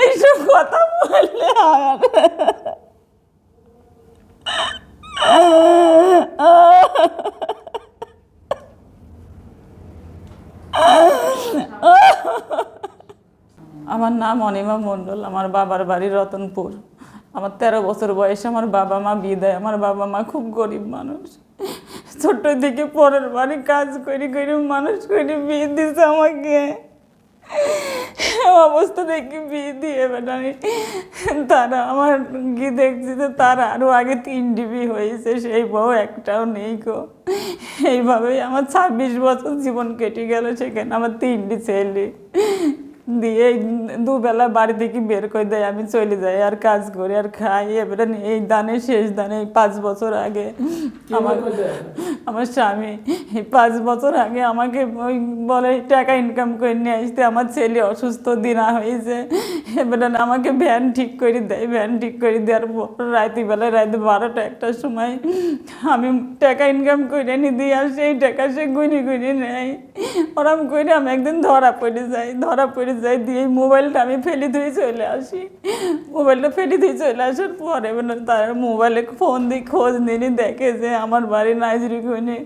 এইসব কথা বললে আমার নাম অনিমা মণ্ডল, আমার বাবার বাড়ি রতনপুর। আমার 13 বছর বয়সে আমার বাবা মা বিদায়। আমার বাবা মা খুব গরিব মানুষ, ছোট্ট থেকে পরের বাড়ি কাজ করি করে মানুষ করে বিয়ে দিচ্ছে আমাকে। অবস্থা দেখি বিয়ে দিয়ে বেটানি তারা আমার কি দেখছি যে তারা আরও আগে 3 বিয়ে হয়েছে, সেই বউ একটাও নেই গো। এইভাবেই আমার 26 বছর জীবন কেটে গেল। সেখানে আমার 3 ছেলে দিয়ে দুবেলা বাড়ি থেকে বের করে দেয়, আমি চলে যাই আর কাজ করি আর খাই। এবারে এই দানে শেষ দানে 5 বছর আগে আমার স্বামী 5 বছর আগে আমাকে ওই বলে টাকা ইনকাম করে নিয়ে আসতে। আমার ছেলে অসুস্থ দিনা হয়েছে, এবারে আমাকে ভ্যান ঠিক করে দেয়। ভ্যান ঠিক করে দেওয়ার পর রাত্রিবেলায় রাত 12টা 1টার সময় আমি টাকা ইনকাম করে এনে দিই আর সেই টাকা সে গুনি গুনি নেয়। ওরম করে আমি একদিন ধরা পড়ে যাই দিয়ে মোবাইলটা আমি ফেলে দিয়ে চলে আসি। মোবাইলটা ফেলে দিয়ে চলে আসার পরে তার মোবাইলে ফোন দিয়ে খোঁজ নিয়ে দেখে যে আমার বাড়ি নাইজরি গুনে।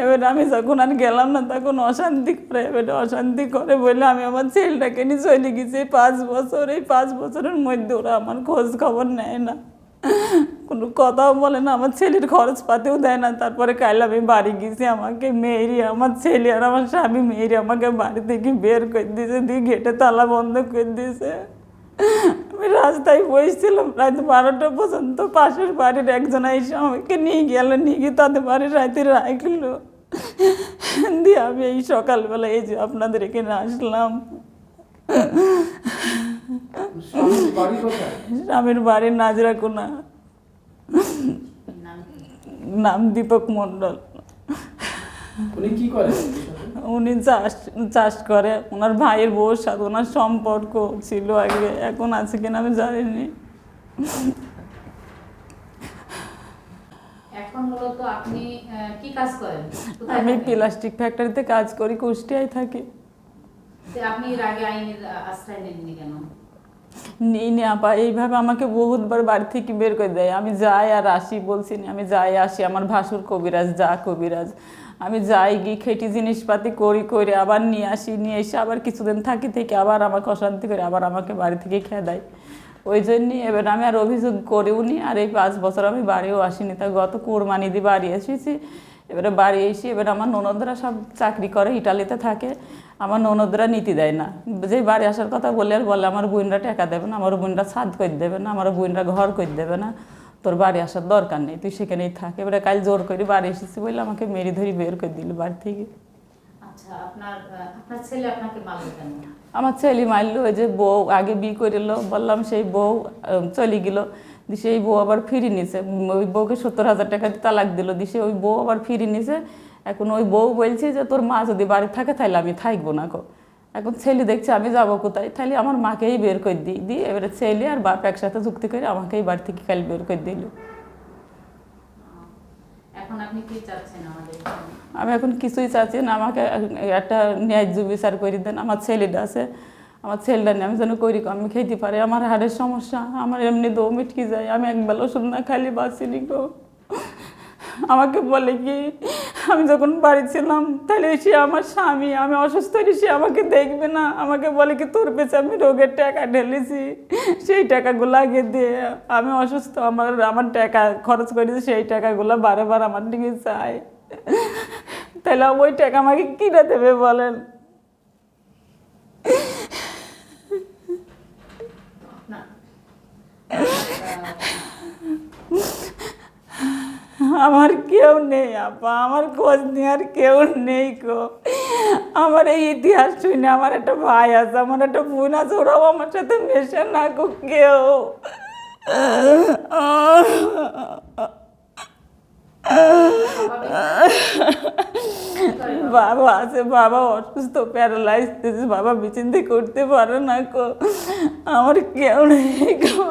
এবার আমি যখন আর গেলাম না তখন অশান্তি করে, এবার অশান্তি করে বলে আমি আমার ছেলেটাকে নিয়ে চলে গেছি 5 বছর। এই 5 বছরের মধ্যে ওরা আমার খোঁজ খবর নেয় না, কোনো কথাও বলে না, আমার ছেলের খরচ পাতিও দেয় না। তারপরে কাল আমি বাড়ি গেছি, আমাকে মেয়েরই আমার ছেলে আর আমার স্বামী মেয়েরই আমাকে বাড়ি থেকে বের করে দিয়েছে, দিয়ে গেটে তালা বন্ধ করে দিয়েছে। আমি রাস্তায় বসেছিলাম রাত 12টা পর্যন্ত। পাশের বাড়ির একজন এসে আমাকে নিয়ে গিয়ে তাদের বাড়ির রাতে রাখলো। দিয়ে আমি এই সকালবেলা এই যে আপনাদের এখানে আসলাম। স্বামীর বাড়ি নাজরাকোনা, নাম দীপক মণ্ডল। উনি চাষ করে। ওনার ভাইয়ের বউর সাথে ওনার সম্পর্ক ছিল আগে, এখন আছে কিনা আমি জানিনি। আমি প্লাস্টিক ফ্যাক্টরিতে কাজ করি, কুষ্টিয়ায় থাকি। নিই আপা, এইভাবে আমাকে বহুতবার বাড়ি থেকে বের করে দেয়। আমি যাই আর আসি, বলছি না আমি যাই আসি। আমার ভাসুর কবিরাজ, কবিরাজ। আমি যাই গিয়ে খেটি জিনিসপাতি করি আবার নিয়ে আসি, নিয়ে এসে আবার কিছুদিন থেকে আবার আমাকে অশান্তি করে আবার আমাকে বাড়ি থেকে খেয়ে দেয়। ওই জন্যই এবার আমি আর অভিযোগ করেও নি। আর এই 5 বছর আমি বাড়িও আসিনি। তা গত কোরবানি দিয়ে বাড়ি এসেছি। এবারে বাড়ি এসে এবার আমার ননদরা সব চাকরি করে, ইটালিতে থাকে। আমার ননদরা নীতি দেয় না, যে বাড়ি আসার কথা বলে আর বলে আমার বোনরা টাকা দেবে না, আমার বোনরা ছাদ করে দেবে না, আমার বোনরা ঘর করে দেবে না, তোর বাড়ি আসার দরকার নেই, তুই সেখানেই থাক। এবারে কাল জোর করে বাড়ি এসেছি বলে আমাকে মেরি ধরি বের করে দিল বাড়ি থেকে। আমার ছেলে মারলো। ওই যে বউ আগে বিয়ে করলো বললাম, সেই বউ চলে গেল। দিশে এই বউ আবার ফিরে নিছে। ওই বউকে 70,000 টাকা দিয়ে তালাক দিল। দিশে ওই বউ আবার ফিরে নিছে। এখন ওই বউ বলছে যে তোর মা যদি বাড়ি থাকে তাহলে আমি থাকবো না। এখন ছেলে দেখছে আমি যাবো কোথায়, তাহলে আমার মাকেই বের করে দিই। এবারে ছেলে আর বাপ একসাথে যুক্তি করে আমাকেই বাড়ি থেকে কাল বের করে দিল। আমি এখন কিছুই চাচ্ছি না, আমাকে একটা ন্যায্য বিচার করে দেন। আমার ছেলেটা আছে, আমার ছেলেটা নিয়ে আমি যেন করি আমি খেতে পারি। আমার হাড়ের সমস্যা, আমার এমনি দৌ মিটকে যায়। আমি একবেলা ওষুধ না খালি বাঁচিনি গো। আমাকে বলে কি আমি যখন বাড়ি ছিলাম তাহলে সে আমার স্বামী, আমি অসুস্থ হলে সে আমাকে দেখবে না। আমাকে বলে কি তোর পেছে আমি রোগের টাকা ঢেলেছি, সেই টাকাগুলো আগে দিয়ে আমি অসুস্থ, আমার টাকা খরচ করেছি, সেই টাকাগুলো বারবার আমার দিকে চাই। তাহলে ওই টাকা আমাকে কিনে দেবে বলেন? আমার কেউ নেই আপা, আমার খোঁজ নেওয়ার কেউ নেই গো। আমার এই ইতিহাস শুনে আমার একটা ভাই আছে, আমার একটা বোন আছে, ওরাও আমার সাথে মেশে না গো কেউ। বাবা আছে, বাবা অসুস্থ, প্যারালাইজ, বাবা বিচিন্তি করতে পারে না গো। আমার কেউ নেই গো।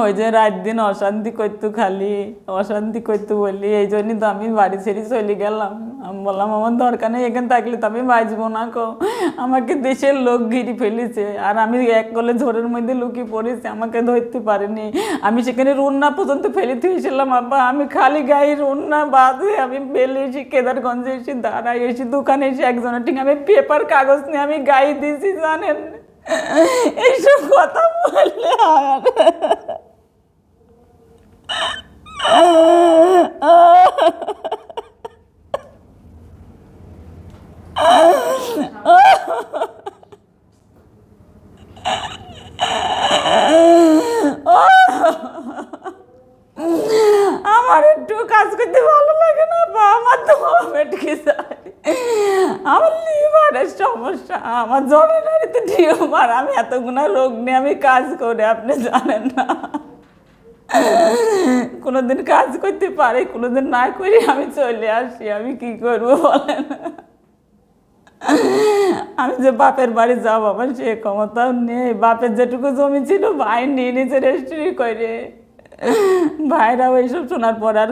ওই যে রাত দিন অশান্তি করতো, খালি অশান্তি করতো বলি, এই জন্যই তো আমি বাড়ি ছেড়ে চলে গেলাম। আমি বললাম আমার দরকার নেই, এখানে থাকলে তো আমি বাঁচবো না কো। আমাকে দেশের লোক ঘিরে ফেলেছে, আর আমি এক কলে ঝড়ের মধ্যে লুকিয়ে পড়েছি, আমাকে ধরতে পারেনি। আমি সেখানে রুন্না পর্যন্ত ফেলে দিয়েছিলাম আব্বা, আমি খালি গায়ে রুন্না বাদে আমি বেলে এসে কেদারগঞ্জে এসে দাঁড়াই, এসে দোকানে এসে একজনের ঠিক আমি পেপার কাগজ নিয়ে আমি গায়ে দিয়েছি, জানেন? এইসব কথা বললে আর আমার একটু কাজ করতে ভালো লাগে না বা আমার তো পেটকে যায়, আমার লিভারের সমস্যা, আমার জরানারিতে টিউমার, আমি এতগুলো রোগ নিয়ে আমি কাজ করি, আপনি জানেন না। কোনোদিন কাজ করতে পারি, কোনোদিন না করি আমি চলে আসি, আমি কি করবো বলেন? আমি যে বাপের বাড়ি যাবো আমার সে ক্ষমতাও নেই। বাপের যেটুকু জমি ছিল ভাই নিয়ে নিজে রেজিস্ট্রি করে, ভাইরা ওইসব শোনার পর আর